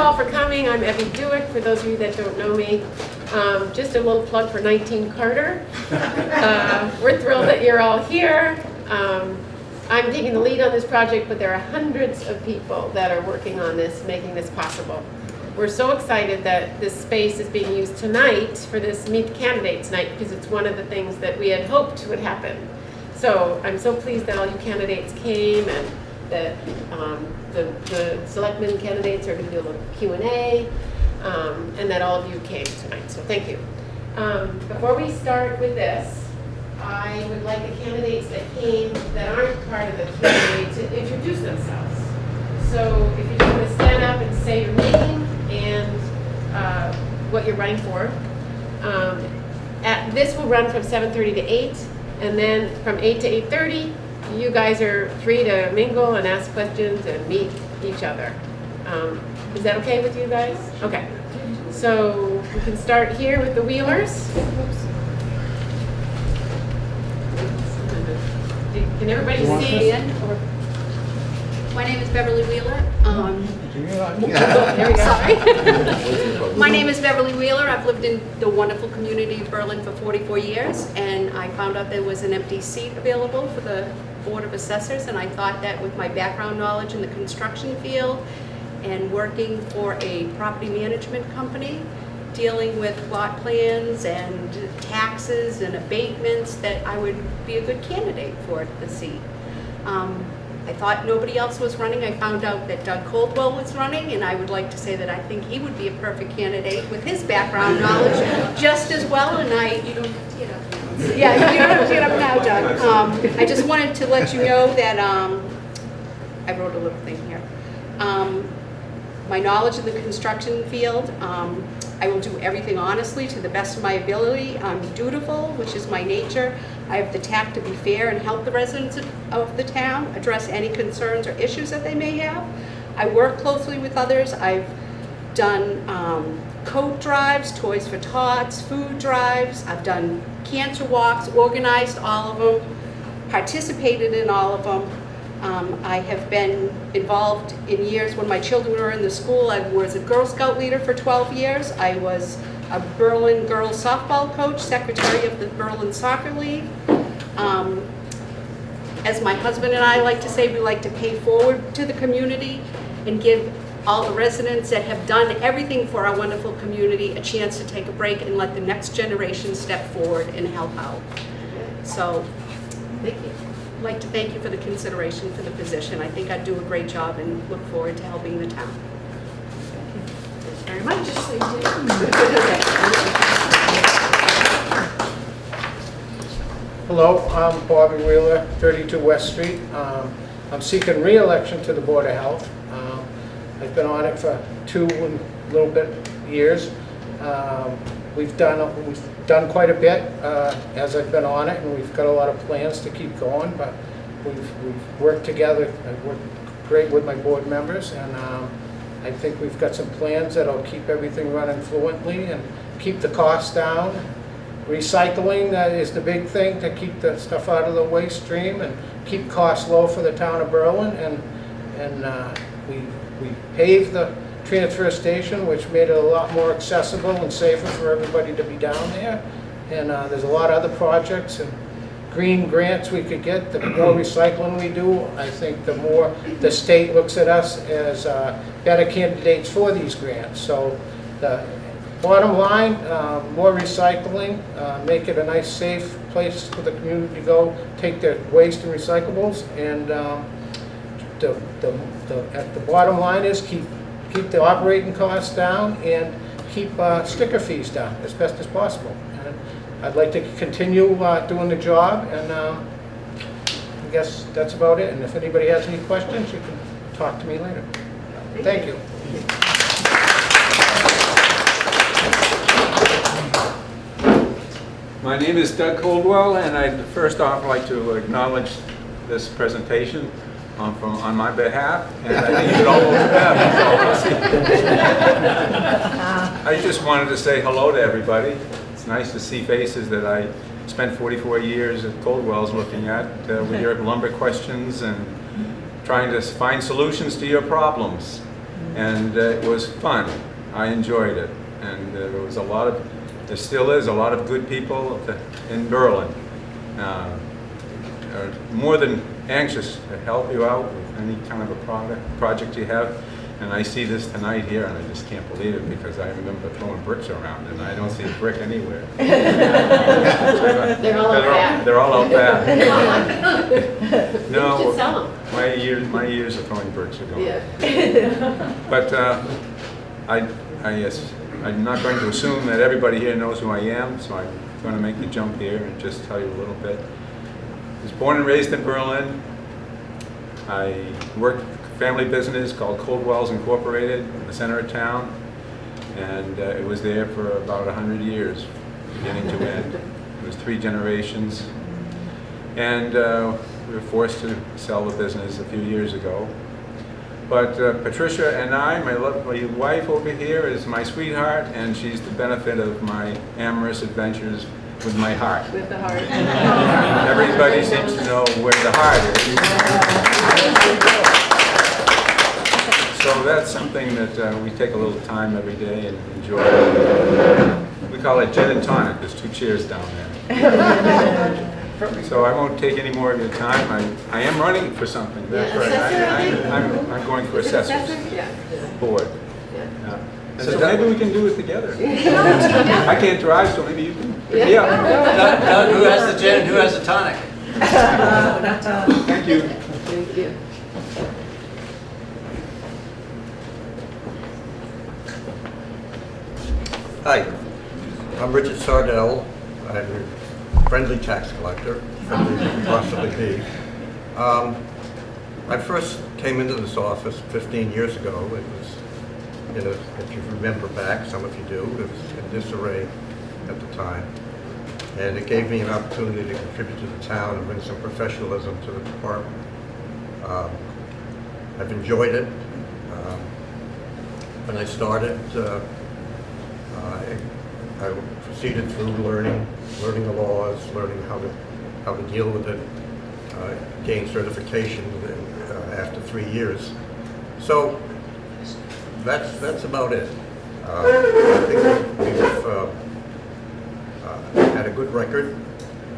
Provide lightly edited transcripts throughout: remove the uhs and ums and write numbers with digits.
all for coming. I'm Evie Dewick, for those of you that don't know me. Just a little plug for 19 Carter. We're thrilled that you're all here. I'm taking the lead on this project, but there are hundreds of people that are working on this, making this possible. We're so excited that this space is being used tonight for this Meet the Candidates night, because it's one of the things that we had hoped would happen. So I'm so pleased that all you candidates came, and that the selectmen candidates are going to do a little Q&A, and that all of you came tonight. So thank you. Before we start with this, I would like the candidates that came that aren't part of the Q&A to introduce themselves. So if you just want to stand up and say your name and what you're running for. This will run from 7:30 to 8, and then from 8 to 8:30, you guys are free to mingle and ask questions and meet each other. Is that okay with you guys? Okay. So we can start here with the Wheelers. Can everybody see? My name is Beverly Wheeler. There we go. Sorry. My name is Beverly Wheeler. I've lived in the wonderful community of Berlin for 44 years, and I found out there was an empty seat available for the Board of Assessors, and I thought that with my background knowledge in the construction field and working for a property management company, dealing with lot plans and taxes and abatements, that I would be a good candidate for the seat. I thought nobody else was running. I found out that Doug Coldwell was running, and I would like to say that I think he would be a perfect candidate with his background knowledge just as well. And you don't have to get up now. Yeah, you don't have to get up now, Doug. I just wanted to let you know that I wrote a little thing here. My knowledge of the construction field, I will do everything honestly to the best of my ability. I'm dutiful, which is my nature. I have the tact to be fair and help the residents of the town address any concerns or issues that they may have. I work closely with others. I've done coat drives, Toys for Tots, food drives. I've done cancer walks, organized all of them, participated in all of them. I have been involved in years when my children were in the school. I was a Girl Scout leader for 12 years. I was a Berlin girls softball coach, secretary of the Berlin Soccer League. As my husband and I like to say, we like to pay forward to the community and give all the residents that have done everything for our wonderful community a chance to take a break and let the next generation step forward and help out. So, Thank you. I'd like to thank you for the consideration for the position. I think I'd do a great job and look forward to helping the town. Very much. Hello, I'm Bobby Wheeler, 32 West Street. I'm seeking re-election to the Board of Health. I've been on it for 2 and a little bit years. We've done quite a bit as I've been on it, and we've got a lot of plans to keep going, but we've worked together. I've worked great with my board members, and I think we've got some plans that'll keep everything running fluently and keep the costs down. Recycling is the big thing, to keep the stuff out of the waste stream and keep costs low for the town of Berlin. And we paved the transfer station, which made it a lot more accessible and safer for everybody to be down there. And there's a lot of other projects and green grants we could get. The more recycling we do, I think the more the state looks at us as better candidates for these grants. So the bottom line, more recycling, make it a nice, safe place for the community to go, take their waste and recyclables, and at the bottom line is keep the operating costs down and keep sticker fees down as best as possible. And I'd like to continue doing the job, and I guess that's about it. And if anybody has any questions, you can talk to me later. Thank you. My name is Doug Coldwell, and I'd first off like to acknowledge this presentation on my behalf, and I think you should all vote for them. I just wanted to say hello to everybody. It's nice to see faces that I spent 44 years at Coldwell's looking at with your lumber questions and trying to find solutions to your problems. And it was fun. I enjoyed it. And there was there still is a lot of good people in Berlin. Are more than anxious to help you out with any kind of a project you have. And I see this tonight here, and I just can't believe it, because I remember throwing bricks around, and I don't see a brick anywhere. They're all out back. They're all out back. You should sell them. My years of throwing bricks are gone. Yeah. But I'm not going to assume that everybody here knows who I am, so I'm going to make the jump here and just tell you a little bit. I was born and raised in Berlin. I worked family business called Coldwells Incorporated in the center of town, and it was there for about 100 years, beginning to end. It was 3 generations, and we were forced to sell the business a few years ago. But Patricia and my lovely wife over here is my sweetheart, and she's the benefit of my amorous adventures with my heart. With the heart. Everybody seems to know where the heart is. So that's something that we take a little time every day and enjoy. We call it gin and tonic. There's 2 chairs down there. So I won't take any more of your time. I am running for something. That's right. I'm going for assessors board. Yeah. And so maybe we can do it together. I can't drive, so maybe you can. Yeah. Doug, who has the gin and who has the tonic? Thank you. Thank you. Hi, I'm Richard Sardell. I'm a friendly tax collector, friendly as you can possibly be. I first came into this office 15 years ago. It was, if you remember back, some of you do, it was in disarray at the time. And it gave me an opportunity to contribute to the town and bring some professionalism to the department. I've enjoyed it. When I started, I proceeded through learning the laws, learning how to deal with it, gained certification after 3 years. So that's about it. I think we've had a good record.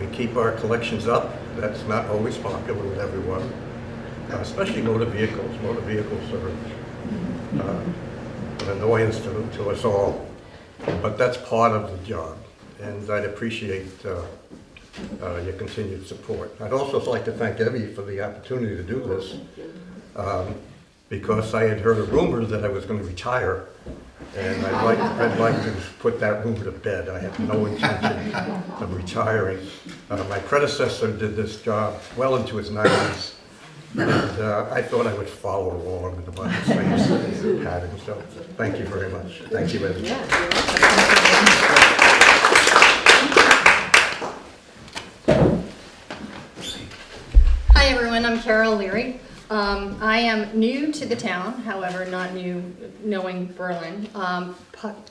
We keep our collections up. That's not always popular with everyone, especially motor vehicles. Motor vehicles are an annoyance to us all. But that's part of the job, and I'd appreciate your continued support. I'd also like to thank Evie for the opportunity to do this, because I had heard a rumor that I was going to retire, and I'd like to put that rumor to bed. I have no intention of retiring. My predecessor did this job well into his 90s, and I thought I would follow along with about the same pattern. So thank you very much. Thank you, Evie. Hi everyone, I'm Carol Leary. I am new to the town, however, not new knowing Berlin.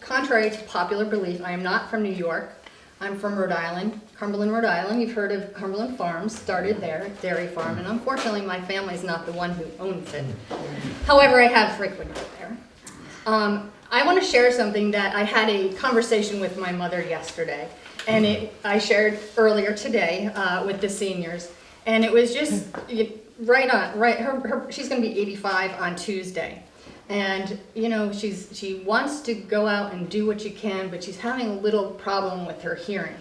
Contrary to popular belief, I am not from New York. I'm from Rhode Island, Cumberland, Rhode Island. You've heard of Cumberland Farms, started there, dairy farm, and unfortunately my family's not the one who owns it. However, I have frequented there. I want to share something that I had a conversation with my mother yesterday, and I shared earlier today with the seniors, and it was just right on. She's going to be 85 on Tuesday, and she wants to go out and do what she can, but she's having a little problem with her hearing.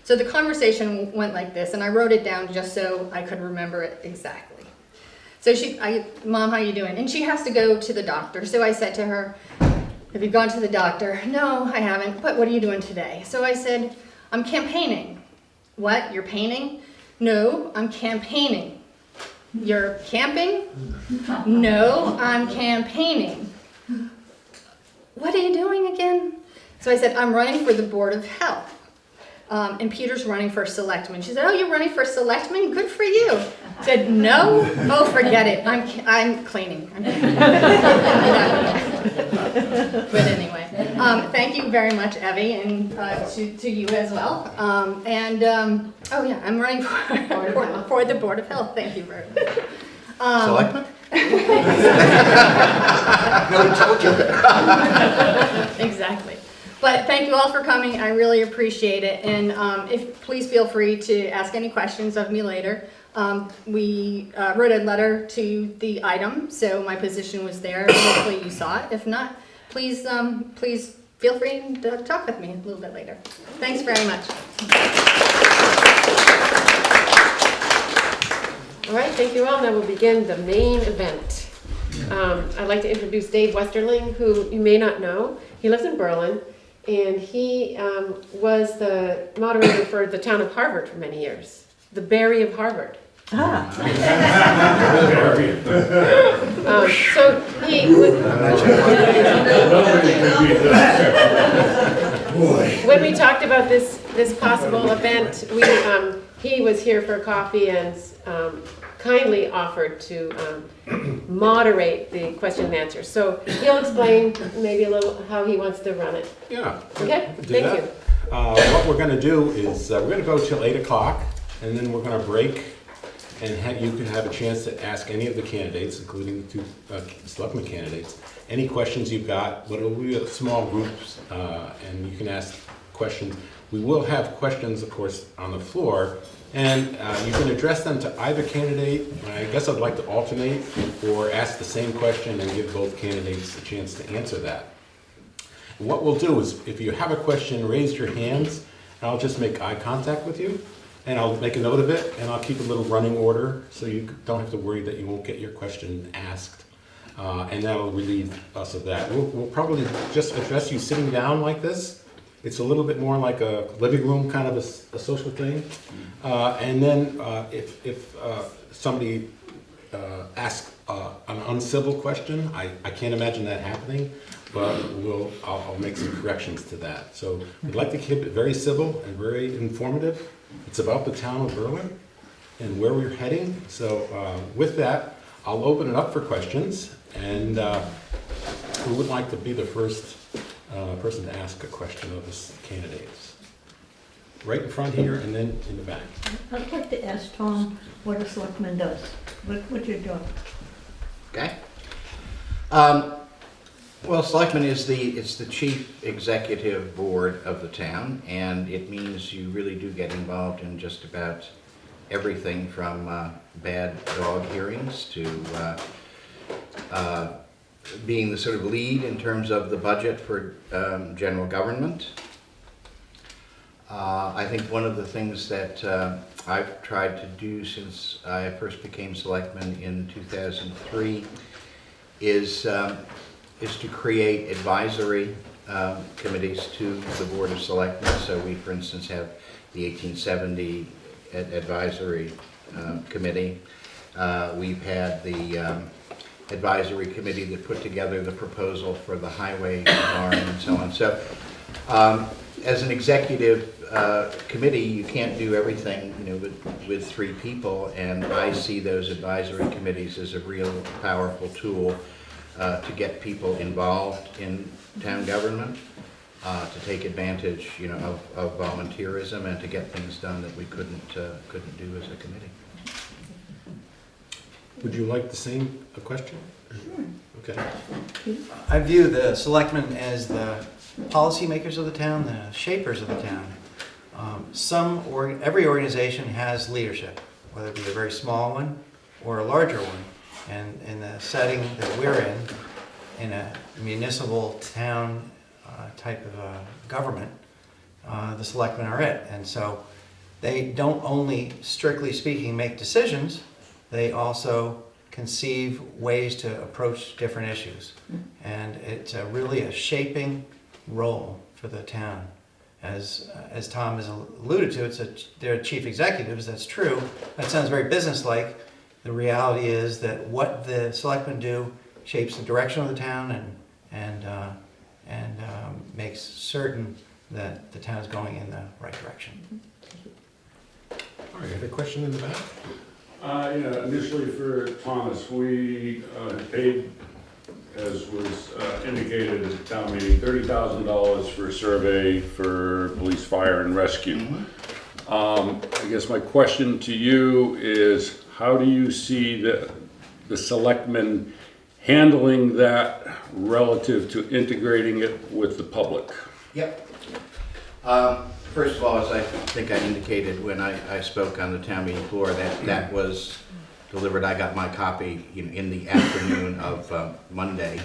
So the conversation went like this, and I wrote it down just so I could remember it exactly. So Mom, how you doing? And she has to go to the doctor. So I said to her, have you gone to the doctor? No, I haven't. But what are you doing today? So I said, I'm campaigning. What? You're painting? No, I'm campaigning. You're camping? No, I'm campaigning. What are you doing again? So I said, I'm running for the Board of Health. And Peter's running for selectman. She said, oh, you're running for selectman? Good for you. I said, no? Oh, forget it. I'm cleaning. But anyway, thank you very much, Evie, and to you as well. Oh yeah, I'm running for the Board of Health. Thank you very much. Selectman? Exactly. But thank you all for coming. I really appreciate it. And please feel free to ask any questions of me later. We wrote a letter to the item, so my position was there. Hopefully you saw it. If not, please feel free to talk with me a little bit later. Thanks very much. All right, thank you all. Now we'll begin the main event. I'd like to introduce Dave Westerling, who you may not know. He lives in Berlin, and he was the moderator for the town of Harvard for many years, the Barry of Harvard. So he when we talked about this possible event, he was here for coffee and kindly offered to moderate the question and answer. So he'll explain maybe a little how he wants to run it. Yeah. Okay, Do thank that. you. What we're going to do is we're going to go till 8 o'clock, and then we're going to break, and you can have a chance to ask any of the candidates, including the two selectman candidates, any questions you've got. But it'll be small groups, and you can ask questions. We will have questions, of course, on the floor, and you can address them to either candidate. I guess I'd like to alternate, or ask the same question and give both candidates a chance to answer that. What we'll do is, if you have a question, raise your hands, and I'll just make eye contact with you, and I'll make a note of it, and I'll keep a little running order, so you don't have to worry that you won't get your question asked. And that'll relieve us of that. We'll probably just address you sitting down like this. It's a little bit more like a living room kind of a social thing. And then if somebody asks an uncivil question, I can't imagine that happening, but I'll make some corrections to that. So we'd like to keep it very civil and very informative. It's about the town of Berlin and where we're heading. So with that, I'll open it up for questions. And who would like to be the first person to ask a question of the candidates? Right in front here and then in the back. I'd like to ask Tom what a selectman does, what you're doing. Okay. Well, selectman is the chief executive board of the town, and it means you really do get involved in just about everything from bad dog hearings to being the sort of lead in terms of the budget for general government. I think one of the things that I've tried to do since I first became selectman in 2003 is to create advisory committees to the Board of Selectmen. So we, for instance, have the 1870 Advisory Committee. We've had the advisory committee that put together the proposal for the highway barn and so on. So as an executive committee, you can't do everything, with 3 people, and I see those advisory committees as a real powerful tool to get people involved in town government, to take advantage, of volunteerism, and to get things done that we couldn't do as a committee. Would you like the same question? Sure. Okay. I view the selectmen as the policymakers of the town, the shapers of the town. Every organization has leadership, whether it be a very small one or a larger one. And in the setting that we're in a municipal town type of government, the selectmen are it. And so they don't only, strictly speaking, make decisions, they also conceive ways to approach different issues. And it's really a shaping role for the town. As Tom has alluded to, they're chief executives, that's true. That sounds very businesslike. The reality is that what the selectmen do shapes the direction of the town and makes certain that the town is going in the right direction. All right, have a question in the back? Initially for Thomas, we paid, as was indicated at the town meeting, $30,000 for a survey for police, fire, and rescue. I guess my question to you is, how do you see the selectmen handling that relative to integrating it with the public? Yep. First of all, as I think I indicated when I spoke on the town meeting floor, that was delivered. I got my copy in the afternoon of Monday,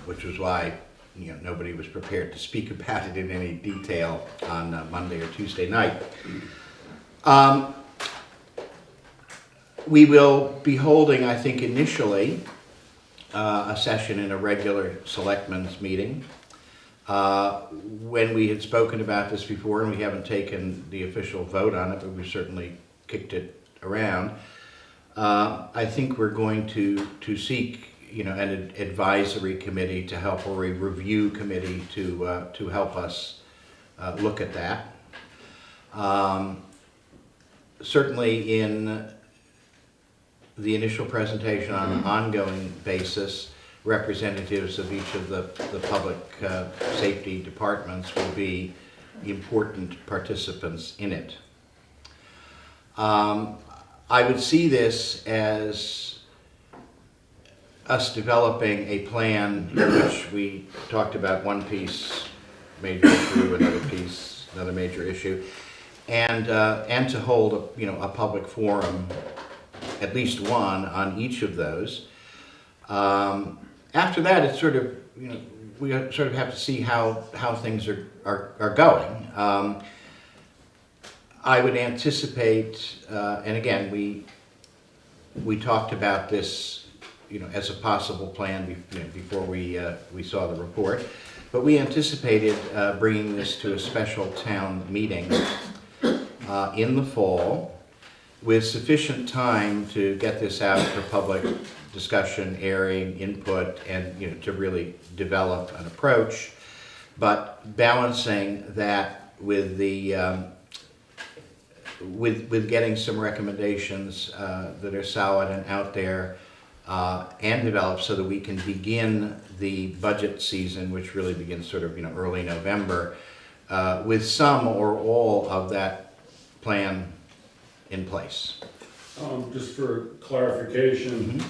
which was why nobody was prepared to speak about it in any detail on Monday or Tuesday night. We will be holding, I think, initially a session in a regular selectmen's meeting. When we had spoken about this before, and we haven't taken the official vote on it, but we've certainly kicked it around, I think we're going to seek an advisory committee to help, or a review committee to help us look at that. Certainly in the initial presentation on an ongoing basis, representatives of each of the public safety departments will be important participants in it. I would see this as us developing a plan in which we talked about one piece, major issue, another piece, another major issue, and to hold a public forum, at least one on each of those. After that, it's sort of, we sort of have to see how things are going. I would anticipate, and again, we talked about this, as a possible plan before we saw the report, but we anticipated bringing this to a special town meeting in the fall, with sufficient time to get this out for public discussion, airing, input, and to really develop an approach, but balancing that with the with getting some recommendations that are solid and out there and developed, so that we can begin the budget season, which really begins sort of early November, with some or all of that plan in place. Just for clarification,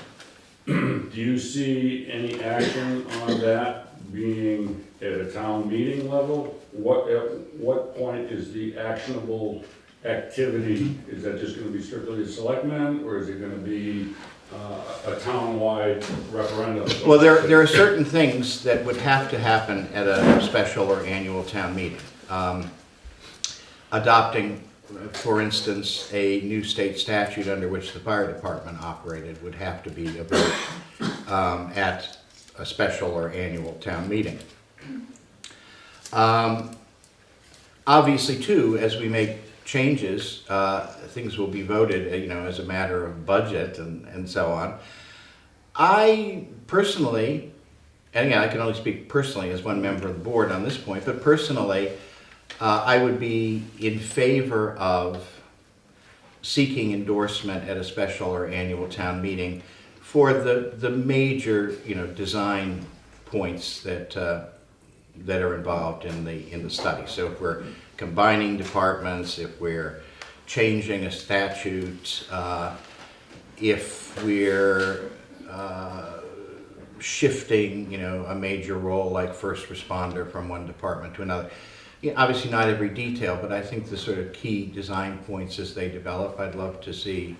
do you see any action on that being at a town meeting level? At what point is the actionable activity? Is that just going to be strictly a selectmen, or is it going to be a town-wide referendum? Well, there are certain things that would have to happen at a special or annual town meeting. Adopting, for instance, a new state statute under which the fire department operated would have to be a vote at a special or annual town meeting. Obviously, too, as we make changes, things will be voted, as a matter of budget and so on. I personally, and again, I can only speak personally as one member of the board on this point, but personally, I would be in favor of seeking endorsement at a special or annual town meeting for the major, design points that are involved in the study. So if we're combining departments, if we're changing a statute, if we're shifting, a major role like first responder from one department to another. Obviously not every detail, but I think the sort of key design points as they develop, I'd love to see,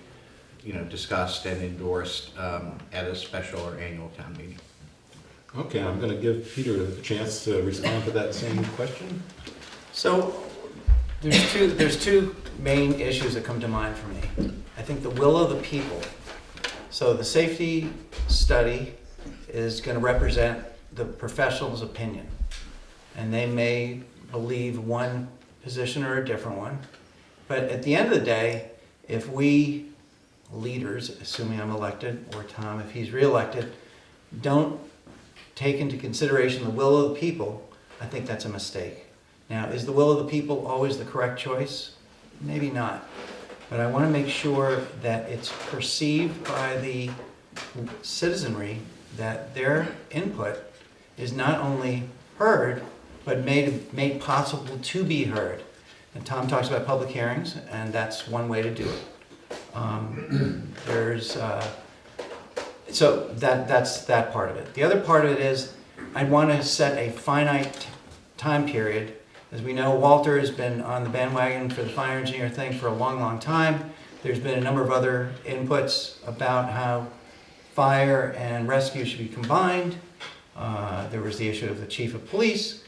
discussed and endorsed at a special or annual town meeting. Okay, I'm going to give Peter a chance to respond to that same question. So there's two main issues that come to mind for me. I think the will of the people. So the safety study is going to represent the professional's opinion, and they may believe one position or a different one. But at the end of the day, if we leaders, assuming I'm elected, or Tom, if he's reelected, don't take into consideration the will of the people, I think that's a mistake. Now, is the will of the people always the correct choice? Maybe not. But I want to make sure that it's perceived by the citizenry that their input is not only heard, but made possible to be heard. And Tom talks about public hearings, and that's one way to do it. So that's that part of it. The other part of it is I want to set a finite time period. As we know, Walter has been on the bandwagon for the fire engineer thing for a long, long time. There's been a number of other inputs about how fire and rescue should be combined. There was the issue of the chief of police.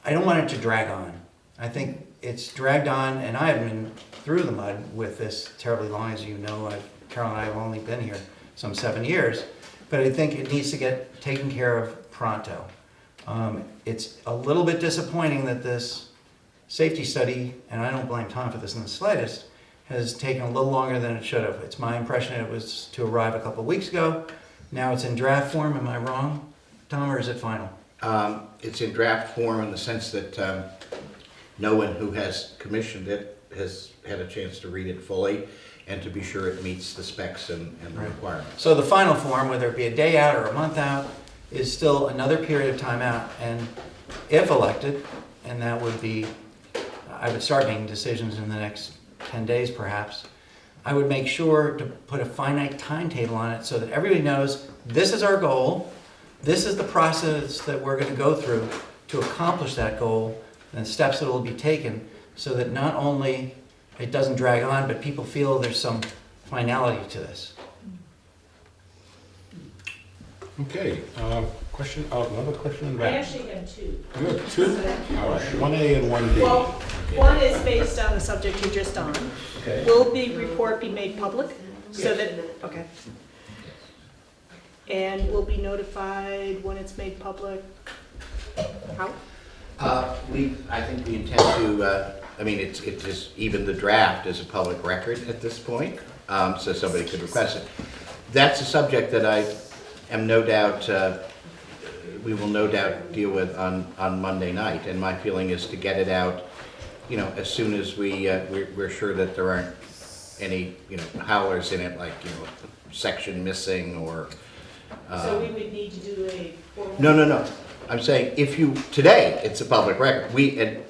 I don't want it to drag on. I think it's dragged on, and I have been through the mud with this terribly long. As you know, Carol and I have only been here some 7 years, but I think it needs to get taken care of pronto. It's a little bit disappointing that this safety study, and I don't blame Tom for this in the slightest, has taken a little longer than it should have. It's my impression it was to arrive a couple of weeks ago. Now it's in draft form. Am I wrong, Tom, or is it final? It's in draft form in the sense that no one who has commissioned it has had a chance to read it fully and to be sure it meets the specs and the requirements. So the final form, whether it be a day out or a month out, is still another period of time out. And if elected, and that would be, I would start making decisions in the next 10 days perhaps, I would make sure to put a finite timetable on it so that everybody knows this is our goal, this is the process that we're going to go through to accomplish that goal, and the steps that will be taken, so that not only it doesn't drag on, but people feel there's some finality to this. Okay, question, another question in the I back. actually have two. You have two? All right, 1A and 1B. Well, one is based on the subject you're just on. Okay. Will the report be made public? So that, okay. And will be notified when it's made public? How? I think we intend to, I mean, it's just, even the draft is a public record at this point, so somebody could request it. That's a subject that I am no doubt, we will no doubt deal with on Monday night, and my feeling is to get it out, you know, as soon as we're sure that there aren't any, you know, howlers in it, like, you know, section missing or. So we would need to do a formal. No. I'm saying today, it's a public record.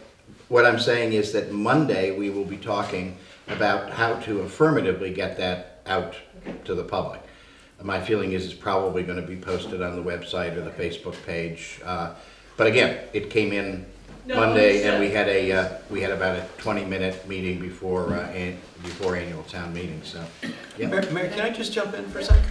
What I'm saying is that Monday, we will be talking about how to affirmatively get that out to the public. My feeling is it's probably going to be posted on the website or the Facebook page. But again, it came in Monday, and we had about a 20-minute meeting before annual town meeting, so. Yeah. Mary, can I just jump in for a second?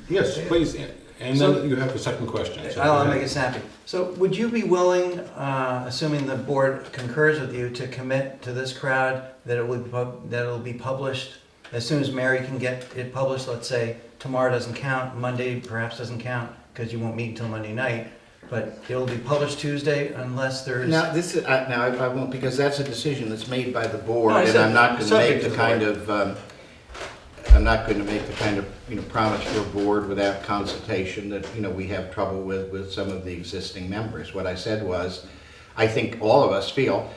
Yes, please, and So- then you have the second question. So I'll go make ahead. it snappy. So would you be willing, assuming the board concurs with you, to commit to this crowd that it'll be published as soon as Mary can get it published? Let's say tomorrow doesn't count, Monday perhaps doesn't count, because you won't meet until Monday night, but it'll be published Tuesday unless there's... Now, this is, now I won't, because that's a decision that's made by the board, No, I and said I'm not going to make subject to the the kind board. of, I'm not going to make the kind of, you know, promise for a board without consultation that, you know, we have trouble with some of the existing members. What I said was, I think all of us feel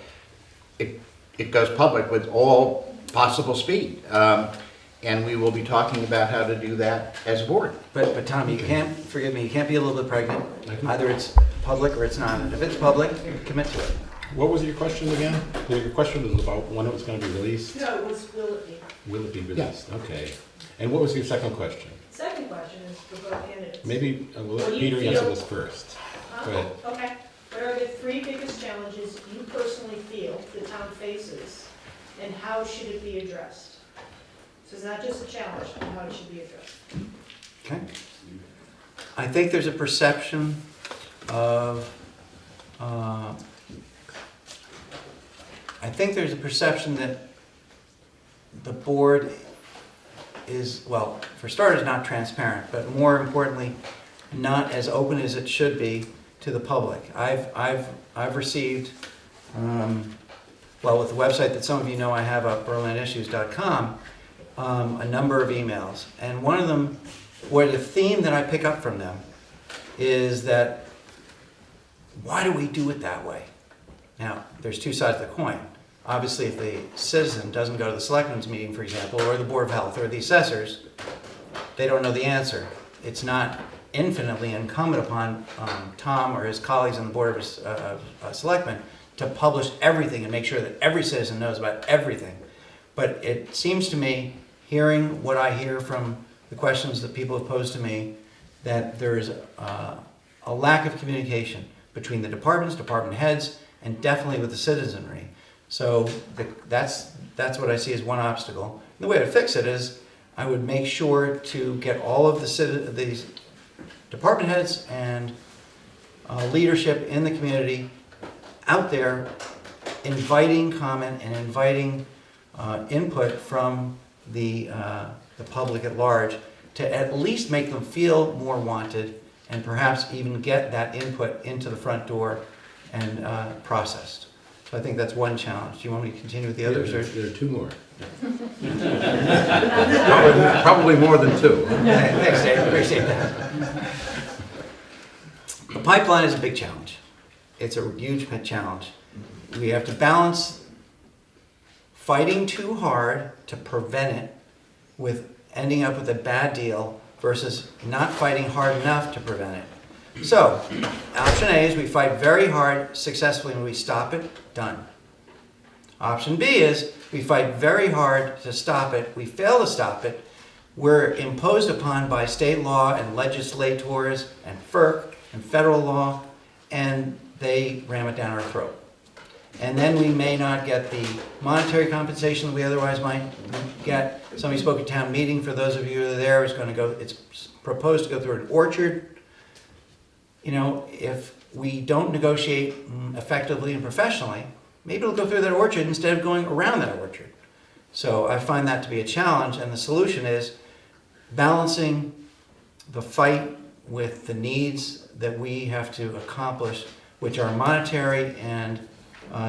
it goes public with all possible speed. And we will be talking about how to do that as a board. But Tom, you can't, forgive me, you can't be a little bit pregnant. Either it's public or it's not. And if it's public, commit to it. What was your question again? Your question was about when it was going to be released? No, it was, will it be? Will it be released? Okay. And what was your second question? Second question is for both candidates. Maybe we'll let What do you Peter answer feel- this first. Go ahead. Okay. What are the three biggest challenges you personally feel the town faces, and how should it be addressed? So it's not just a challenge, but how it should be addressed. Okay. I think there's a perception of, that the board is, well, for starters, not transparent, but more importantly, not as open as it should be to the public. I've received, well, with the website that some of you know I have up, berlinissues.com, a number of emails. And one of them, where the theme that I pick up from them is that, why do we do it that way? Now, there's two sides of the coin. Obviously, if the citizen doesn't go to the selectmen's meeting, for example, or the Board of Health, or the assessors, they don't know the answer. It's not infinitely incumbent upon Tom or his colleagues on the Board of Selectmen to publish everything and make sure that every citizen knows about everything. But it seems to me, hearing what I hear from the questions that people have posed to me, that there's a lack of communication between the departments, department heads, and definitely with the citizenry. So that's what I see as one obstacle. And the way to fix it is I would make sure to get all of these department heads and leadership in the community out there inviting comment and inviting input from the public at large to at least make them feel more wanted and perhaps even get that input into the front door and processed. So I think that's one challenge. Do you want me to continue with the others? There are two more. Probably more than two. Thanks, Dave. Appreciate that. The pipeline is a big challenge. It's a huge challenge. We have to balance fighting too hard to prevent it with ending up with a bad deal versus not fighting hard enough to prevent it. So, option A is we fight very hard successfully and we stop it, done. Option B is we fight very hard to stop it, we fail to stop it, we're imposed upon by state law and legislators and FERC and federal law, and they ram it down our throat. And then we may not get the monetary compensation that we otherwise might get. Somebody spoke at town meeting, for those of you who are there, it's proposed to go through an orchard. You know, if we don't negotiate effectively and professionally, maybe it'll go through that orchard instead of going around that orchard. So I find that to be a challenge, and the solution is balancing the fight with the needs that we have to accomplish, which are monetary and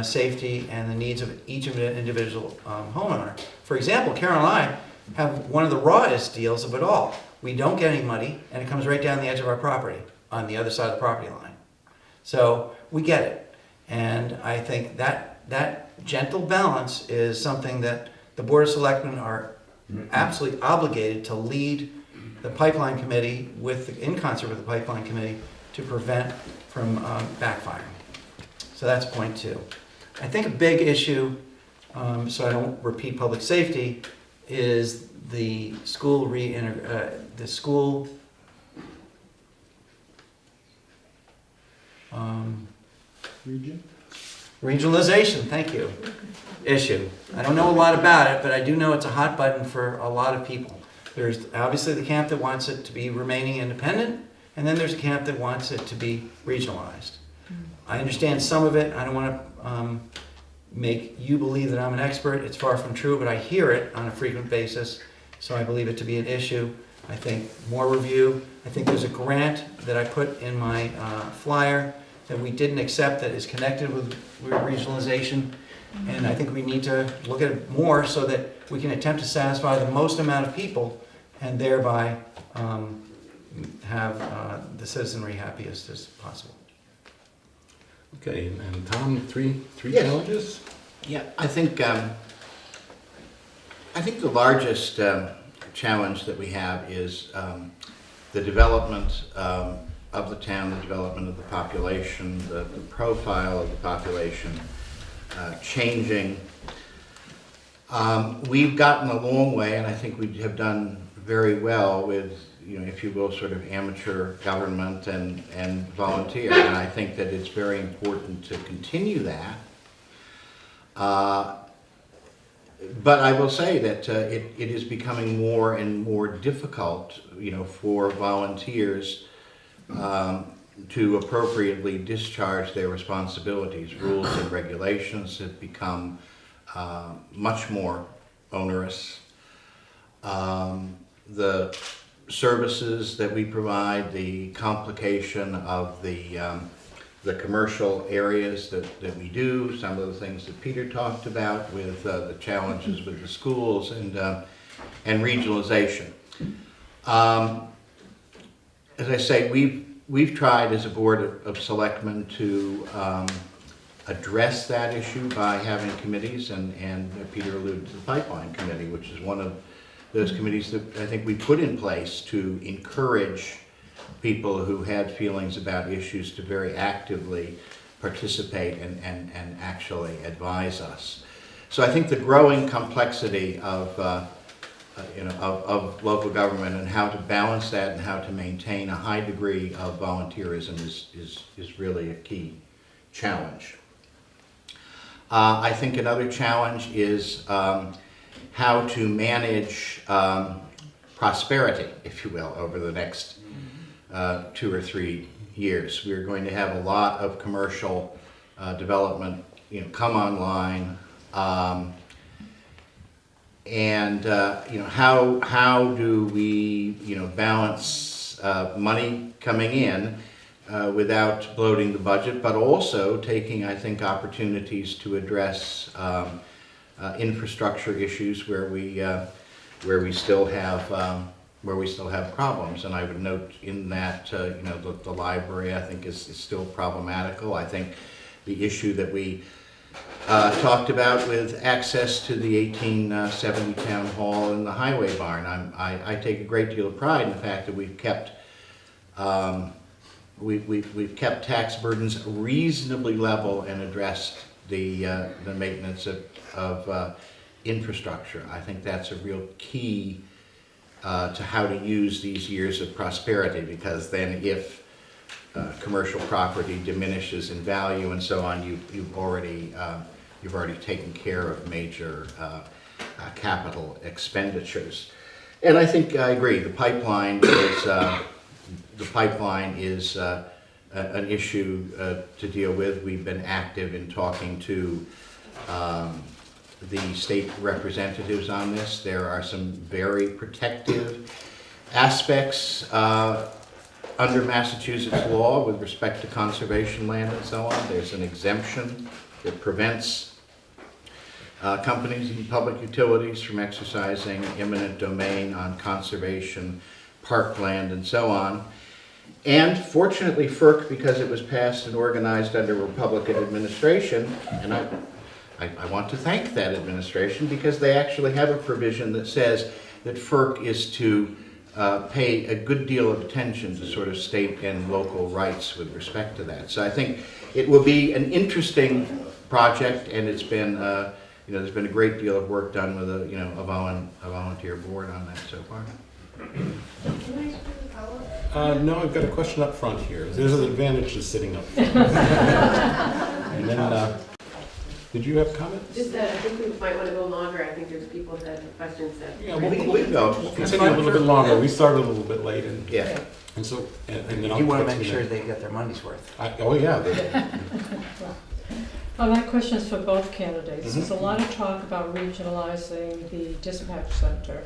safety and the needs of each of an individual homeowner. For example, Carol and I have one of the rawest deals of it all. We don't get any money, and it comes right down the edge of our property, on the other side of the property line. So we get it. And I think that gentle balance is something that the Board of Selectmen are absolutely obligated to lead the Pipeline Committee in concert with the Pipeline Committee to prevent from backfiring. So that's point two. I think a big issue, so I don't repeat public safety, is the school regionalization, thank you, issue. I don't know a lot about it, but I do know it's a hot button for a lot of people. There's obviously the camp that wants it to be remaining independent, and then there's a camp that wants it to be regionalized. I understand some of it. I don't want to make you believe that I'm an expert. It's far from true, but I hear it on a frequent basis, so I believe it to be an issue. I think more review. I think there's a grant that I put in my flyer that we didn't accept that is connected with regionalization, and I think we need to look at it more so that we can attempt to satisfy the most amount of people and thereby have the citizenry happiest as possible. Okay, and Tom, three Yes. challenges? Yeah, I think the largest challenge that we have is the development of the town, the development of the population, the profile of the population changing. We've gotten a long way, and I think we have done very well with, if you will, sort of amateur government and volunteer. And I think that it's very important to continue that. But I will say that it is becoming more and more difficult, for volunteers to appropriately discharge their responsibilities. Rules and regulations have become much more onerous. The services that we provide, the complication of the commercial areas that we do, some of the things that Peter talked about with the challenges with the schools and regionalization. As I say, we've tried as a board of selectmen to address that issue by having committees, and Peter alluded to the Pipeline Committee, which is one of those committees that I think we put in place to encourage people who had feelings about issues to very actively participate and actually advise us. So I think the growing complexity of of local government, and how to balance that and how to maintain a high degree of volunteerism is really a key challenge. I think another challenge is how to manage prosperity, if you will, over the next 2 or 3 years. We're going to have a lot of commercial development, come online, and how do we balance money coming in without bloating the budget, but also taking, I think, opportunities to address infrastructure issues where we still have problems. And I would note in that the library, I think, is still problematical. I think the issue that we talked about with access to the 1870 town hall and the highway barn. I take a great deal of pride in the fact that we've kept tax burdens reasonably level and addressed the maintenance of infrastructure. I think that's a real key to how to use these years of prosperity, because then if commercial property diminishes in value and so on, you've already taken care of major capital expenditures. And I think I agree. The pipeline is an issue to deal with. We've been active in talking to the state representatives on this. There are some very protective aspects under Massachusetts law with respect to conservation land and so on. There's an exemption that prevents companies and public utilities from exercising eminent domain on conservation, parkland, and so on. And fortunately, FERC, because it was passed and organized under Republican administration, and I want to thank that administration, because they actually have a provision that says that FERC is to pay a good deal of attention to sort of state and local rights with respect to that. So I think it will be an interesting project, and it's been, there's been a great deal of work done with a volunteer board on that so far. No, I've got a question up front here. There's an advantage to sitting up front. And then, did you have comments? Just that I think we might want to go longer. I think there's people that have questions that. Yeah, we'll go. We'll continue a little bit longer. We started a little bit late, and Yeah. and so and then I'll You want to continue. make sure they get their money's worth. Oh yeah. My question is for both candidates. Mhm. There's a lot of talk about regionalizing the dispatch center.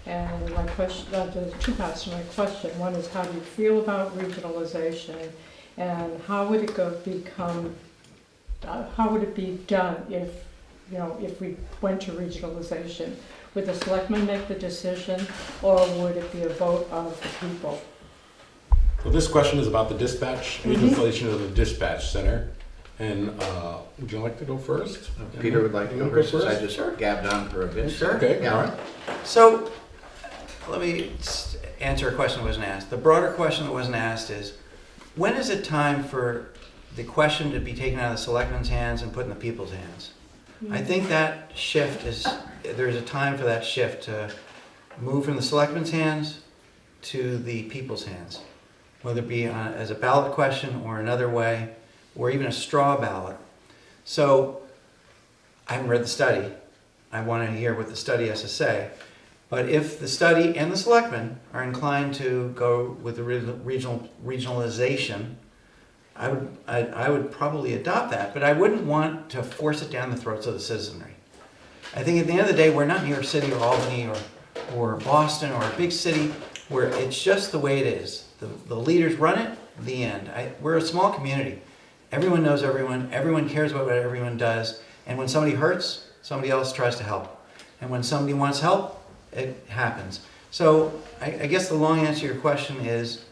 And my question, there's two parts to my question. One is, how do you feel about regionalization? And how would it how would it be done if we went to regionalization? Would the selectmen make the decision, or would it be a vote of the people? Well, this question is about the dispatch, regionalization of the dispatch center. And would you like to go first? Peter would like to You go wanna first. I just gabbed on for a bit. Sure. Okay, Yeah. all right. So, let me answer a question that wasn't asked. The broader question that wasn't asked is, when is it time for the question to be taken out of the selectmen's hands and put in the people's hands? I think that shift there's a time for that shift to move from the selectmen's hands to the people's hands, whether it be as a ballot question or another way, or even a straw ballot. So, I haven't read the study. I want to hear what the study has to say. But if the study and the selectmen are inclined to go with the regionalization, I would probably adopt that, but I wouldn't want to force it down the throats of the citizenry. I think at the end of the day, we're not New York City or Albany or Boston or a big city where it's just the way it is. The leaders run it, the end. We're a small community. Everyone knows everyone. Everyone cares about what everyone does. And when somebody hurts, somebody else tries to help. And when somebody wants help, it happens. So I guess the long answer to your question is,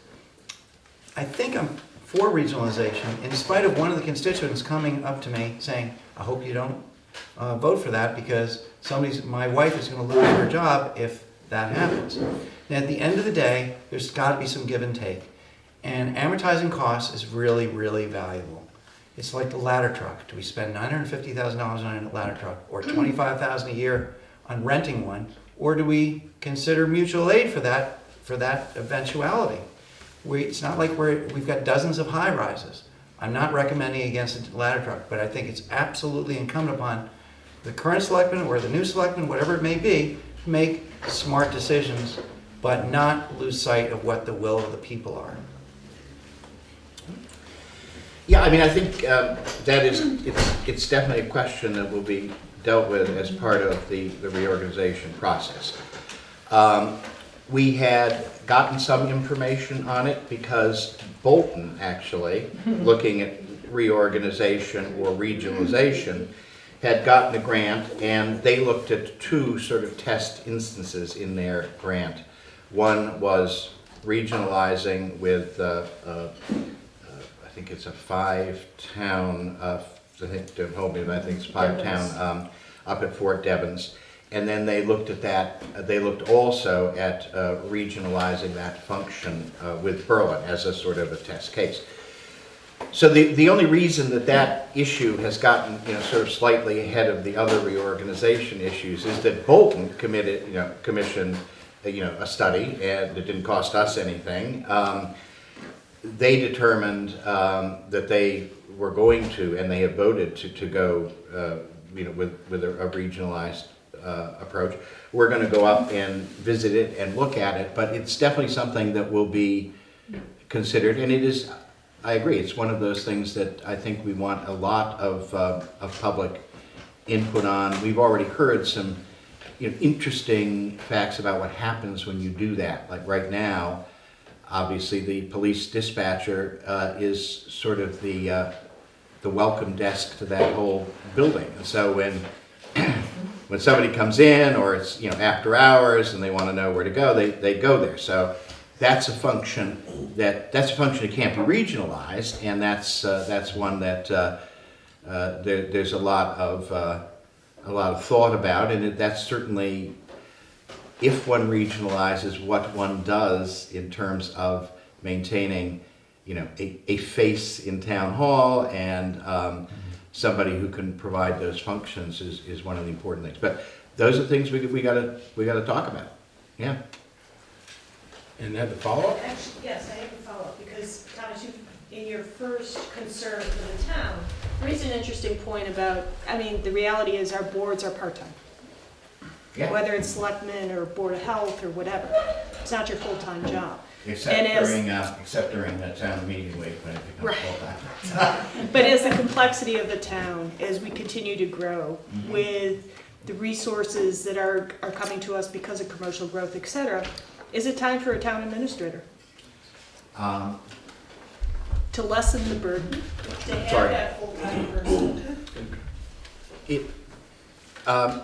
I think I'm for regionalization, in spite of one of the constituents coming up to me saying, I hope you don't vote for that, because my wife is going to lose her job if that happens. And at the end of the day, there's got to be some give and take. And amortizing costs is really, really valuable. It's like the ladder truck. Do we spend $950,000 on a ladder truck, or $25,000 a year on renting one, or do we consider mutual aid for that eventuality? It's not like we've got dozens of high rises. I'm not recommending against a ladder truck, but I think it's absolutely incumbent upon the current selectman or the new selectman, whatever it may be, to make smart decisions, but not lose sight of what the will of the people are. Yeah, I mean, I think it's definitely a question that will be dealt with as part of the reorganization process. We had gotten some information on it because Bolton, actually, looking at reorganization or regionalization, had gotten a grant, and they looked at two sort of test instances in their grant. One was regionalizing with, I think it's a 5-town, don't hold me, but I think it's 5-town up at Fort Devens. And then they looked at that, they looked also at regionalizing that function with Berlin as a sort of a test case. So the only reason that issue has gotten, sort of slightly ahead of the other reorganization issues is that Bolton commissioned, a study, and it didn't cost us anything. They determined that they were going to, and they have voted to go, with a regionalized approach. We're going to go up and visit it and look at it, but it's definitely something that will be considered, and it is. I agree. It's one of those things that I think we want a lot of public input on. We've already heard some interesting facts about what happens when you do that. Like right now, obviously the police dispatcher is sort of the welcome desk to that whole building. And so when somebody comes in, or it's after hours and they want to know where to go, they go there. So that's a function that can't be regionalized, and that's one that there's a lot of thought about, and that's certainly, if one regionalizes, what one does in terms of maintaining a face in town hall and somebody who can provide those functions is one of the important things. But those are things we gotta talk about. Yeah. And have the follow-up? Actually, yes, I have a follow-up, because Thomas, in your first concern for the town, raised an interesting point about, the reality is our boards are part-time. Yeah. Whether it's selectmen or Board of Health or whatever, it's not your full-time job. Except during that town meeting week when it becomes full-time. But as the complexity of the town, as we continue to grow with the resources that are coming to us because of commercial growth, et cetera, is it time for a town administrator? To lessen the burden, to have that full-time person?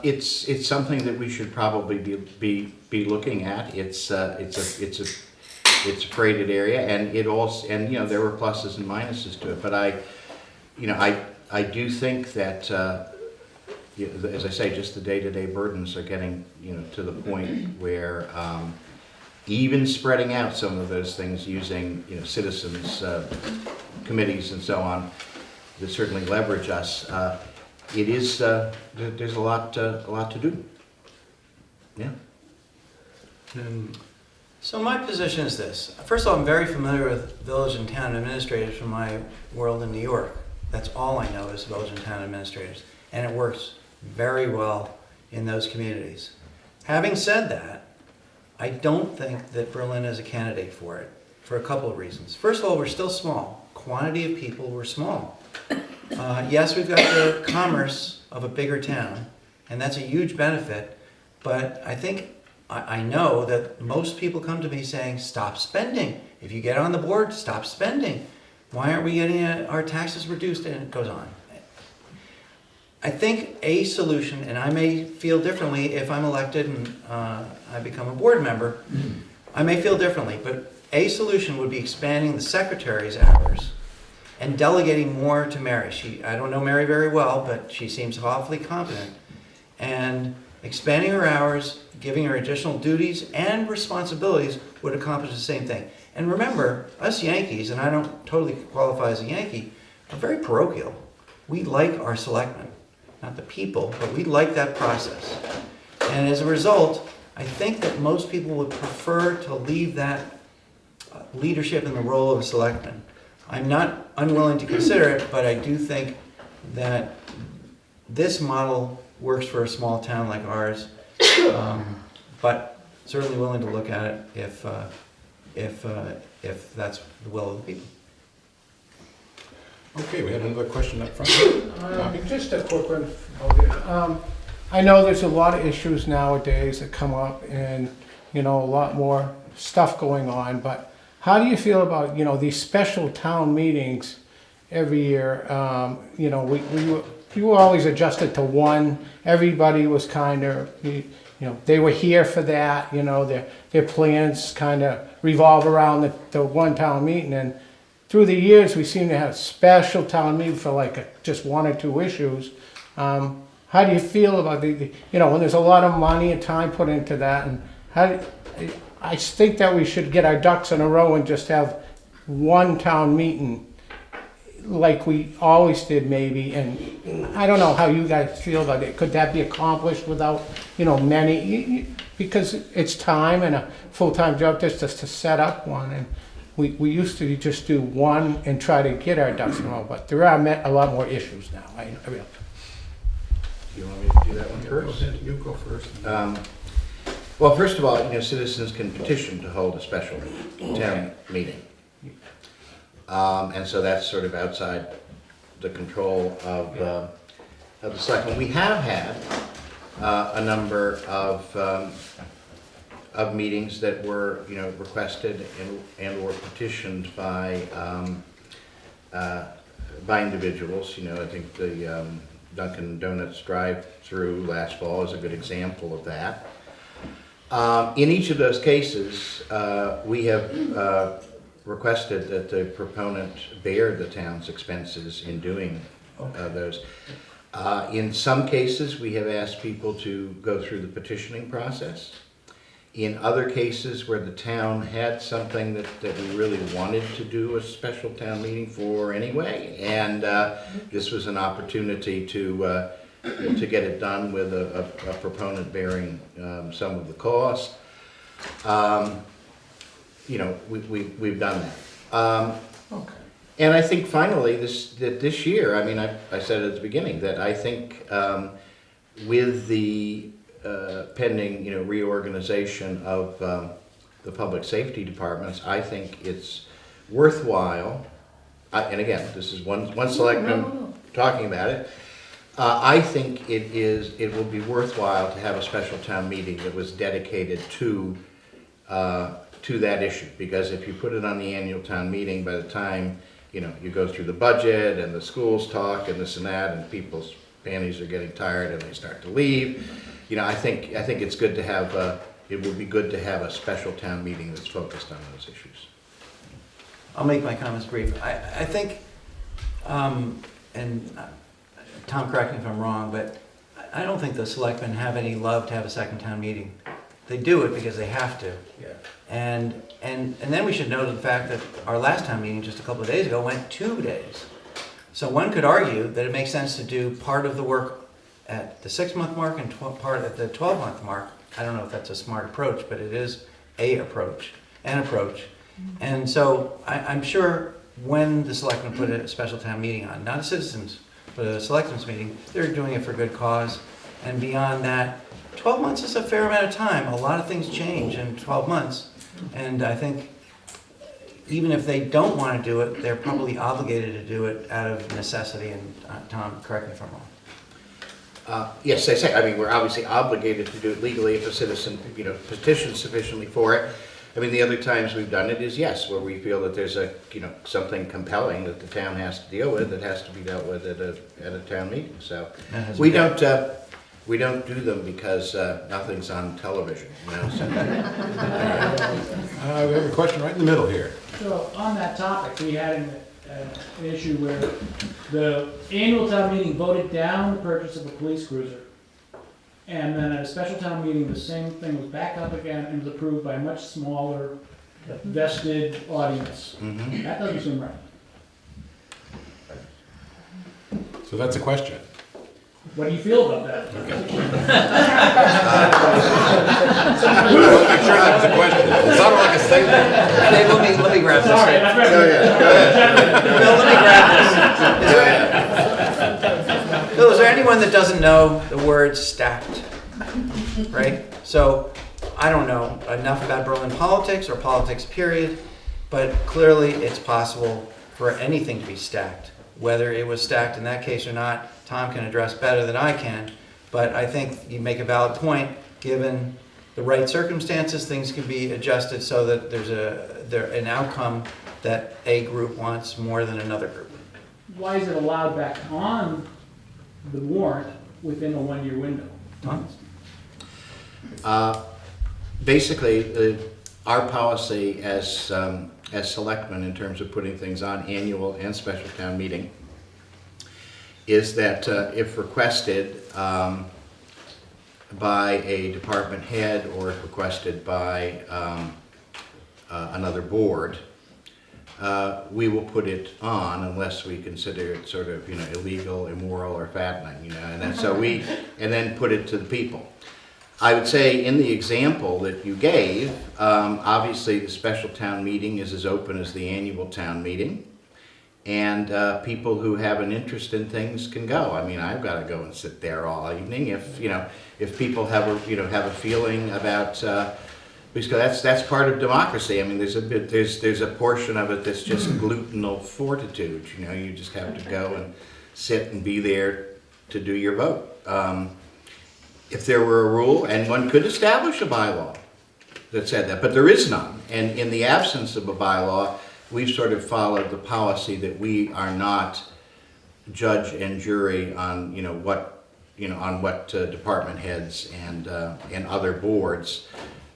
It's something that we should probably be looking at. It's a freighted area, and it also, there were pluses and minuses to it. But I do think that as I say, just the day-to-day burdens are getting to the point where even spreading out some of those things using citizens committees and so on that certainly leverage us. It is there's a lot to do. Yeah. So my position is this. First of all, I'm very familiar with village and town administrators from my world in New York. That's all I know is village and town administrators. And it works very well in those communities. Having said that, I don't think that Berlin is a candidate for it, for a couple of reasons. First of all, we're still small. Quantity of people, we're small. Yes, we've got the commerce of a bigger town, and that's a huge benefit, but I know that most people come to me saying, stop spending. If you get on the board, stop spending. Why aren't we getting our taxes reduced? And it goes on. I think a solution, and I may feel differently if I'm elected and I become a board member, I may feel differently, but a solution would be expanding the secretary's hours and delegating more to Mary. I don't know Mary very well, but she seems awfully competent. And expanding her hours, giving her additional duties and responsibilities would accomplish the same thing. And remember, us Yankees, and I don't totally qualify as a Yankee, are very parochial. We like our selectmen. Not the people, but we like that process. And as a result, I think that most people would prefer to leave that leadership in the role of a selectman. I'm not unwilling to consider it, but I do think that this model works for a small town like ours, but certainly willing to look at it if that's the will of the people. Okay, we had another question up front. Just a quick one. I know there's a lot of issues nowadays that come up and, a lot more stuff going on, but how do you feel about, these special town meetings every year? You were always adjusted to one, everybody was kind of, they were here for that, their plans kind of revolve around the one town meeting, and through the years, we seem to have a special town meeting for just one or two issues. How do you feel about when there's a lot of money and time put into that, and I think that we should get our ducks in a row and just have one town meeting like we always did maybe, and I don't know how you guys feel about it. Could that be accomplished without, many, because it's time and a full-time job just to set up one, and we used to just do one and try to get our ducks in a row, but there are a lot more issues now. I realize. Do you want me to do that one first? You go first. Well, first of all, citizens can petition to hold a special town meeting. And so that's sort of outside the control of the selectmen. We have had a number of meetings that were, requested and or petitioned by individuals. I think the Dunkin' Donuts drive-through last fall is a good example of that. In each of those cases, we have requested that the proponent bear the town's expenses in doing those. In some cases, we have asked people to go through the petitioning process. In other cases where the town had something that we really wanted to do a special town meeting for anyway, and this was an opportunity to get it done with a proponent bearing some of the cost. We've done that. Okay. And I think finally this year, I said at the beginning that I think with the pending reorganization of the public safety departments, I think it's worthwhile. And again, this is one selectman talking about it. I think it will be worthwhile to have a special town meeting that was dedicated to that issue, because if you put it on the annual town meeting, by the time you go through the budget and the schools talk and this and that, and people's panties are getting tired and they start to leave, I think it's good to have it would be good to have a special town meeting that's focused on those issues. I'll make my comments brief. I think, and Tom, correct me if I'm wrong, but I don't think the selectmen have any love to have a second town meeting. They do it because they have to. Yeah. And then we should note the fact that our last town meeting just a couple of days ago went 2 days. So one could argue that it makes sense to do part of the work at the 6-month mark and part at the 12-month mark. I don't know if that's a smart approach, but it is an approach. And so I'm sure when the selectmen put a special town meeting on, not a citizens, but a selectmen's meeting, they're doing it for good cause. And beyond that, 12 months is a fair amount of time. A lot of things change in 12 months. And I think even if they don't want to do it, they're probably obligated to do it out of necessity. And Tom, correct me if I'm wrong. Yes, I say, we're obviously obligated to do it legally if a citizen, petitions sufficiently for it. The other times we've done it is, yes, where we feel that there's something compelling that the town has to deal with that has to be dealt with at a town meeting. So we don't do them because nothing's on television. So. We have a question right in the middle here. So on that topic, we had an issue where the annual town meeting voted down the purchase of a police cruiser. And then at a special town meeting, the same thing was back up again and was approved by a much smaller vested audience. Mm-hmm. That doesn't seem right. So that's a question. What do you feel about that? I'm not sure that was a question. It sounded like a statement. Dave, let me grab this. Sorry, thing. I'd rather. Go ahead. Bill, let me grab this. Bill, is there anyone that doesn't know the word stacked? Right? So, I don't know enough about Berlin politics or politics period, but clearly it's possible for anything to be stacked. Whether it was stacked in that case or not, Tom can address better than I can, but I think you make a valid point. Given the right circumstances, things can be adjusted so that there's an outcome that a group wants more than another group. Why is it allowed back on the warrant within a 1-year window? Tom? Basically, our policy as selectmen in terms of putting things on annual and special town meeting is that if requested by a department head or if requested by another board, we will put it on unless we consider it sort of, illegal, immoral, or fattening, and then and then put it to the people. I would say in the example that you gave, obviously the special town meeting is as open as the annual town meeting, and people who have an interest in things can go. I mean, I've got to go and sit there all evening if people have a feeling about because that's part of democracy. I mean, there's a portion of it that's just glutenal fortitude. You just have to go and sit and be there to do your vote. If there were a rule, and one could establish a bylaw that said that, but there is none. And in the absence of a bylaw, we've sort of followed the policy that we are not judge and jury on what department heads and other boards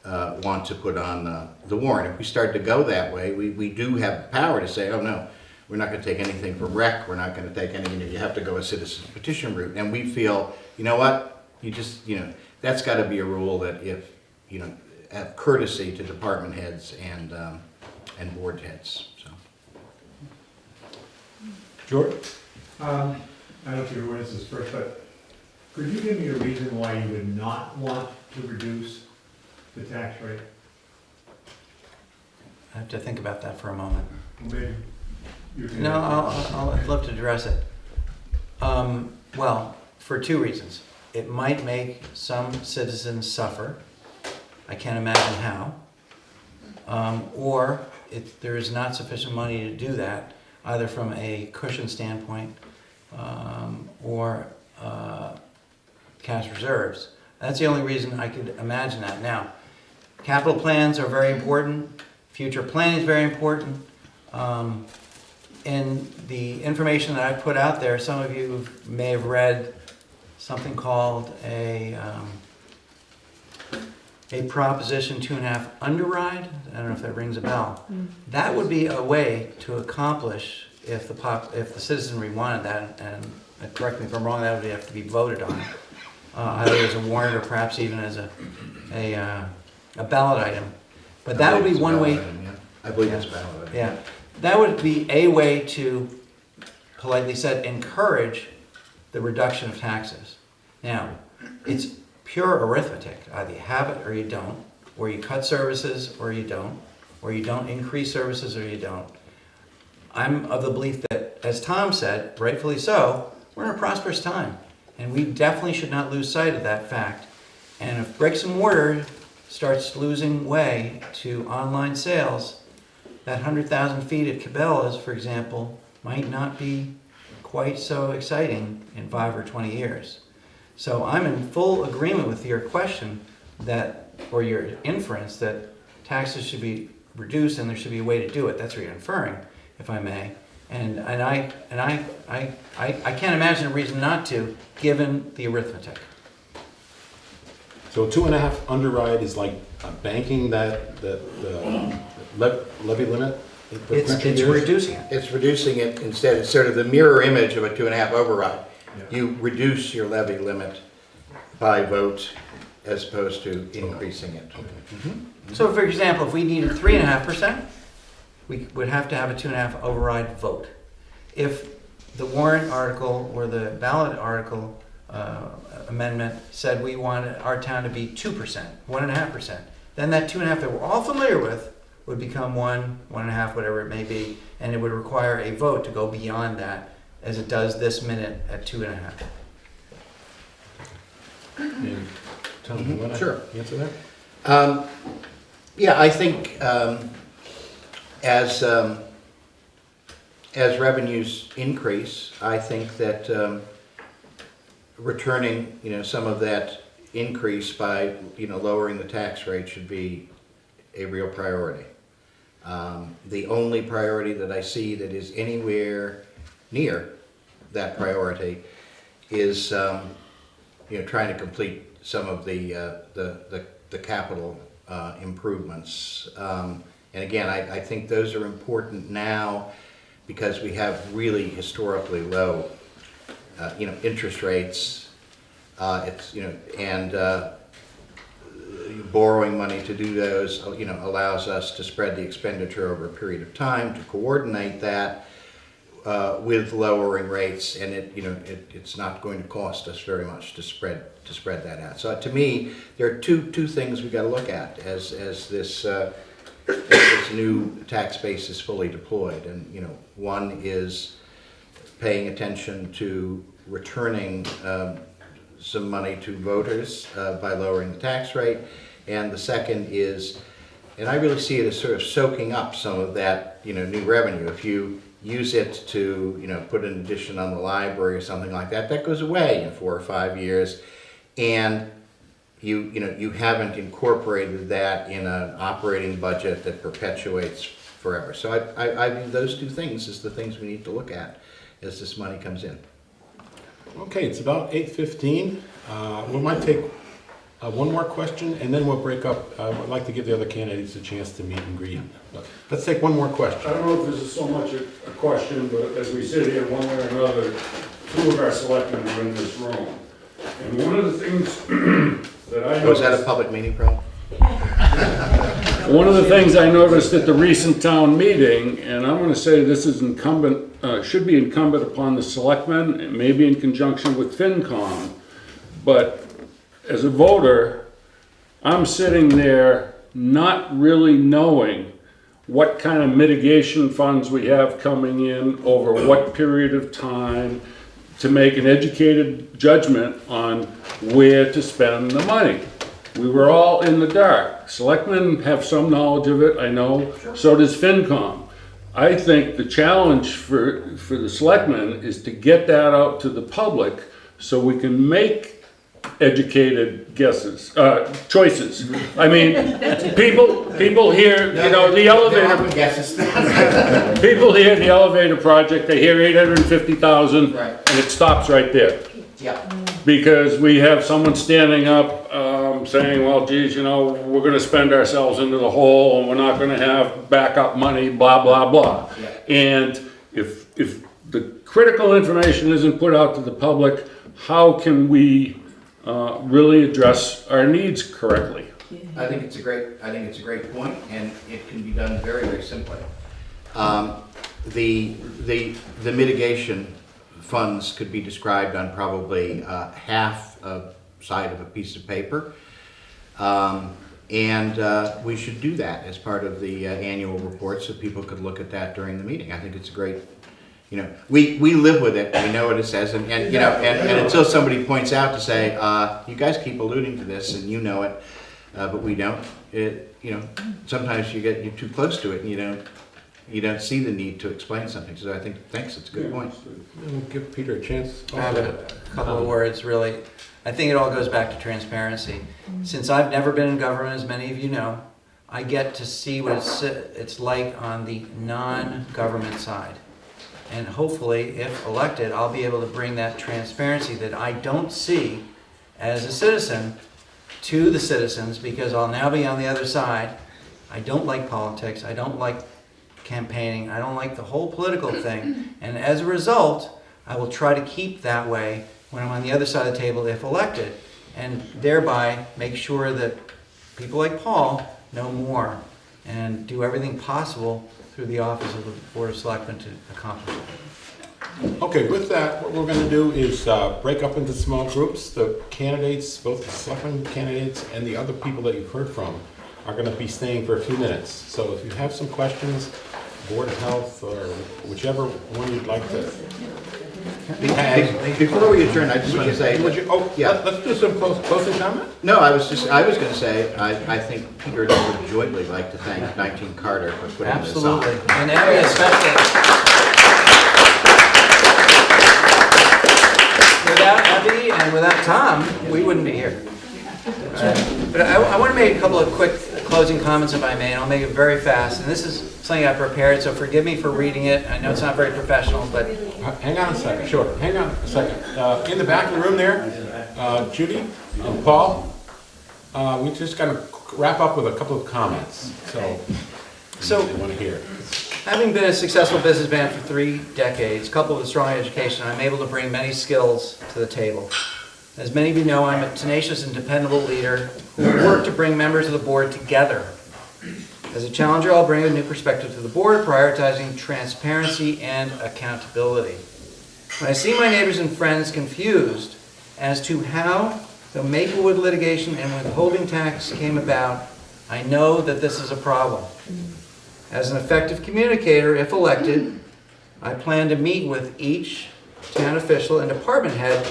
want to put on the warrant. If we start to go that way, we do have the power to say, oh no, we're not going to take anything from rec. We're not going to take anything. You have to go a citizen's petition route. And we feel, you know what? You just, that's got to be a rule that if, have courtesy to department heads and board heads, so. George? I don't know if you're aware of this first, but could you give me a reason why you would not want to reduce the tax rate? I have to think about that for a moment. Maybe you can- No, I'd love to address it. Well, for 2 reasons. It might make some citizens suffer. I can't imagine how. Or if there is not sufficient money to do that, either from a cushion standpoint or cash reserves. That's the only reason I could imagine that. Now, capital plans are very important. Future planning is very important. In the information that I've put out there, some of you may have read something called a Proposition 2.5 underride. I don't know if that rings a bell. That would be a way to accomplish if the citizenry wanted that, and correct me if I'm wrong, that would have to be voted on, either as a warrant or perhaps even as a ballot item. But that would be one way. I believe it's ballot. Yeah, that would be a way to, politely said, encourage the reduction of taxes. Now, it's pure arithmetic. Either you have it or you don't, or you cut services or you don't increase services or you don't. I'm of the belief that, as Tom said, rightfully so, we're in a prosperous time, and we definitely should not lose sight of that fact. And if bricks and mortar starts losing way to online sales, that 100,000 feet at Cabela's, for example, might not be quite so exciting in 5 or 20 years. So I'm in full agreement with your question or your inference that taxes should be reduced and there should be a way to do it. That's what you're inferring, if I may. And I can't imagine a reason not to, given the arithmetic. So 2.5 underride is like banking the levy limit? It's reducing it. It's reducing it instead. It's sort of the mirror image of a 2.5 override. You reduce your levy limit by vote as opposed to increasing it. So for example, if we needed 3.5%, we would have to have a 2.5 override vote. If the warrant article or the ballot article amendment said we wanted our town to be 2%, 1.5%. Then that 2.5% that we're all familiar with would become 1.5%, whatever it may be, and it would require a vote to go beyond that, as it does this minute at 2.5%. And Tom, you want Sure. to answer that? Yeah, I think as revenues increase, I think that returning, some of that increase by, lowering the tax rate should be a real priority. The only priority that I see that is anywhere near that priority is, trying to complete some of the capital improvements. And again, I think those are important now because we have really historically low, interest rates. Borrowing money to do those, allows us to spread the expenditure over a period of time, to coordinate that with lowering rates, and it's not going to cost us very much to spread that out. So to me, there are two things we got to look at as this new tax base is fully deployed, and one is paying attention to returning some money to voters by lowering the tax rate, and the second is, and I really see it as sort of soaking up some of that new revenue. If you use it to put an addition on the library or something like that, that goes away in 4 or 5 years, and you haven't incorporated that in an operating budget that perpetuates forever. So I view those two things as the things we need to look at as this money comes in. Okay, it's about 8:15. We might take one more question, and then we'll break up. I'd like to give the other candidates a chance to meet and greet. But let's take one more question. I don't know if this is so much a question, but as we sit here, one way or another, 2 of our selectmen are in this room. And one of the things that I noticed... Was that a public meeting, Pro? One of the things I noticed at the recent town meeting, and I'm going to say this is should be incumbent upon the selectmen, and maybe in conjunction with FinCom, but as a voter, I'm sitting there not really knowing what kind of mitigation funds we have coming in over what period of time to make an educated judgment on where to spend the money. We were all in the dark. Selectmen have some knowledge of it, I know, so does FinCom. I think the challenge for the selectmen is to get that out to the public so we can make educated choices. I mean, people hear, the elevator. People hear the elevator project, they hear 850,000, Right. and it stops right there. Yeah. Because we have someone standing up saying, well, geez, we're going to spend ourselves into the hole and we're not going to have backup money, blah, blah, blah. Yeah. And if the critical information isn't put out to the public, how can we really address our needs correctly? I think it's a great point, and it can be done very, very simply. The mitigation funds could be described on probably half a side of a piece of paper, and we should do that as part of the annual report so people could look at that during the meeting. I think it's a great. We live with it. We know what it says, and until somebody points out to say, you guys keep alluding to this, and you know it, but we don't. Sometimes you're too close to it, and you don't see the need to explain something. So I think, thanks, it's a good point. We'll give Peter a chance. I have a couple of words, really. I think it all goes back to transparency. Since I've never been in government, as many of you know, I get to see what it's like on the non-government side. And hopefully, if elected, I'll be able to bring that transparency that I don't see as a citizen to the citizens, because I'll now be on the other side. I don't like politics. I don't like campaigning. I don't like the whole political thing. And as a result, I will try to keep that way when I'm on the other side of the table if elected, and thereby make sure that people like Paul know more and do everything possible through the office of the Board of Selectmen to accomplish it. Okay, with that, what we're going to do is break up into small groups. The candidates, both the selectmen candidates and the other people that you've heard from, are going to be staying for a few minutes. So if you have some questions, Board of Health or whichever one you'd like to. Before we adjourn, I just want to say. Let's do some closing comment. No, I was going to say, I think Peter and I would jointly like to thank 19 Carter for putting this on. Absolutely, and Emily especially. Without Abby and without Tom, we wouldn't be here. But I want to make a couple of quick closing comments, if I may, and I'll make it very fast. And this is something I prepared, so forgive me for reading it. I know it's not very professional, but... Hang on a second, sure. Hang on a second. In the back of the room there, Judy and Paul, we just got to wrap up with a couple of comments. So I want to hear. Having been a successful businessman for 3 decades, coupled with strong education, I'm able to bring many skills to the table. As many of you know, I'm a tenacious and dependable leader who will work to bring members of the board together. As a challenger, I'll bring a new perspective to the board, prioritizing transparency and accountability. When I see my neighbors and friends confused as to how the Maplewood litigation and withholding tax came about, I know that this is a problem. As an effective communicator, if elected, I plan to meet with each town official and department head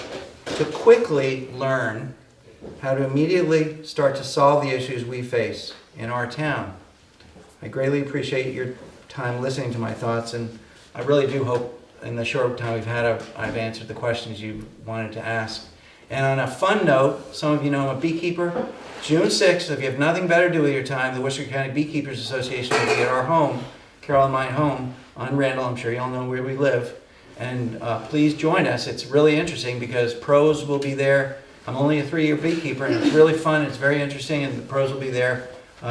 to quickly learn how to immediately start to solve the issues we face in our town. I greatly appreciate your time listening to my thoughts, and I really do hope in the short time we've had, I've answered the questions you wanted to ask. And on a fun note, some of you know I'm a beekeeper. June 6th, if you have nothing better to do with your time, the Worcester County Beekeepers Association will be at our home, Carol and my home, on Randall. I'm sure you all know where we live. And please join us. It's really interesting because pros will be there. I'm only a 3-year beekeeper, and it's really fun. It's very interesting, and the pros will be there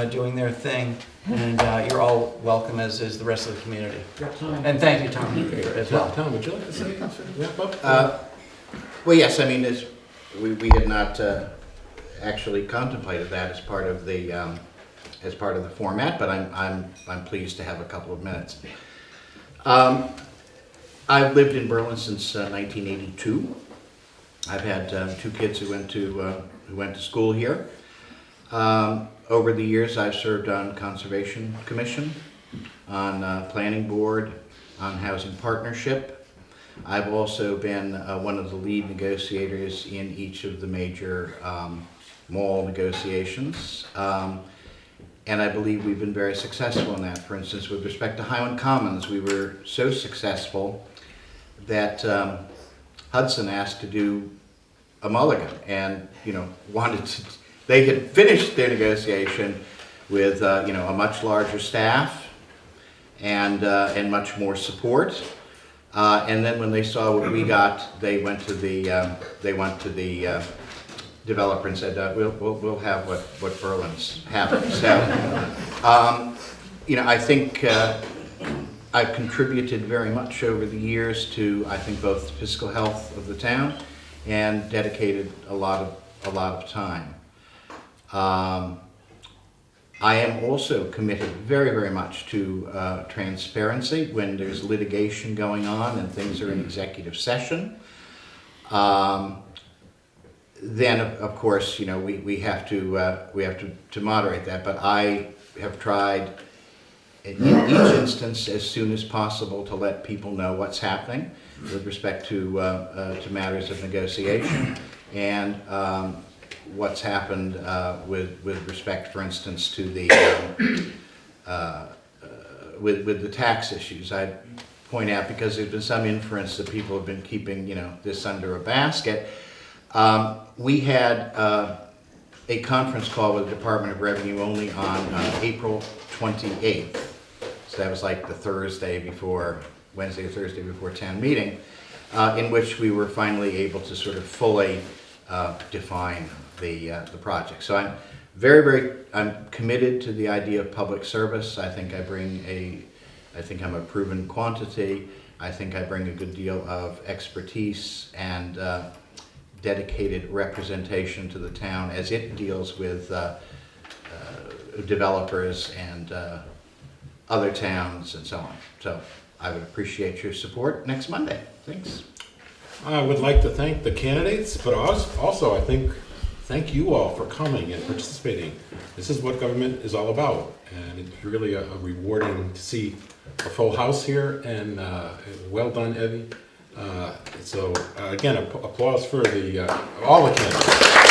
doing their thing. And you're all welcome, as is the rest of the community. And thank you, Tom, as well. Tom, would you like to say wrap up? Well, yes. I mean, we had not actually contemplated that as part of the format, but I'm pleased to have a couple of minutes. I've lived in Berlin since 1982. I've had 2 kids who went to school here. Over the years, I've served on Conservation Commission, on Planning Board, on Housing Partnership. I've also been one of the lead negotiators in each of the major mall negotiations. And I believe we've been very successful in that. For instance, with respect to Highland Commons, we were so successful that Hudson asked to do a mulligan, and they had finished their negotiation with a much larger staff and much more support. And then when they saw what we got, they went to the developer and said, we'll have what Berlin's having. So, I think I've contributed very much over the years to, I think, both the fiscal health of the town and dedicated a lot of time. I am also committed very, very much to transparency when there's litigation going on and things are in executive session. Then, of course, we have to moderate that. But I have tried in each instance, as soon as possible, to let people know what's happening with respect to matters of negotiation and what's happened with respect, for instance, to the with the tax issues. I point out, because there's been some inference that people have been keeping this under a basket. We had a conference call with the Department of Revenue only on April 28th. So that was like the Wednesday or Thursday before town meeting, in which we were finally able to sort of fully define the project. So I'm I'm committed to the idea of public service. I think I'm a proven quantity. I think I bring a good deal of expertise and dedicated representation to the town as it deals with developers and other towns and so on. So I would appreciate your support next Monday. Thanks. I would like to thank the candidates, but also I think thank you all for coming and participating. This is what government is all about, and it's really a rewarding to see a full house here, and well done, Evie. So again, applause for all the candidates.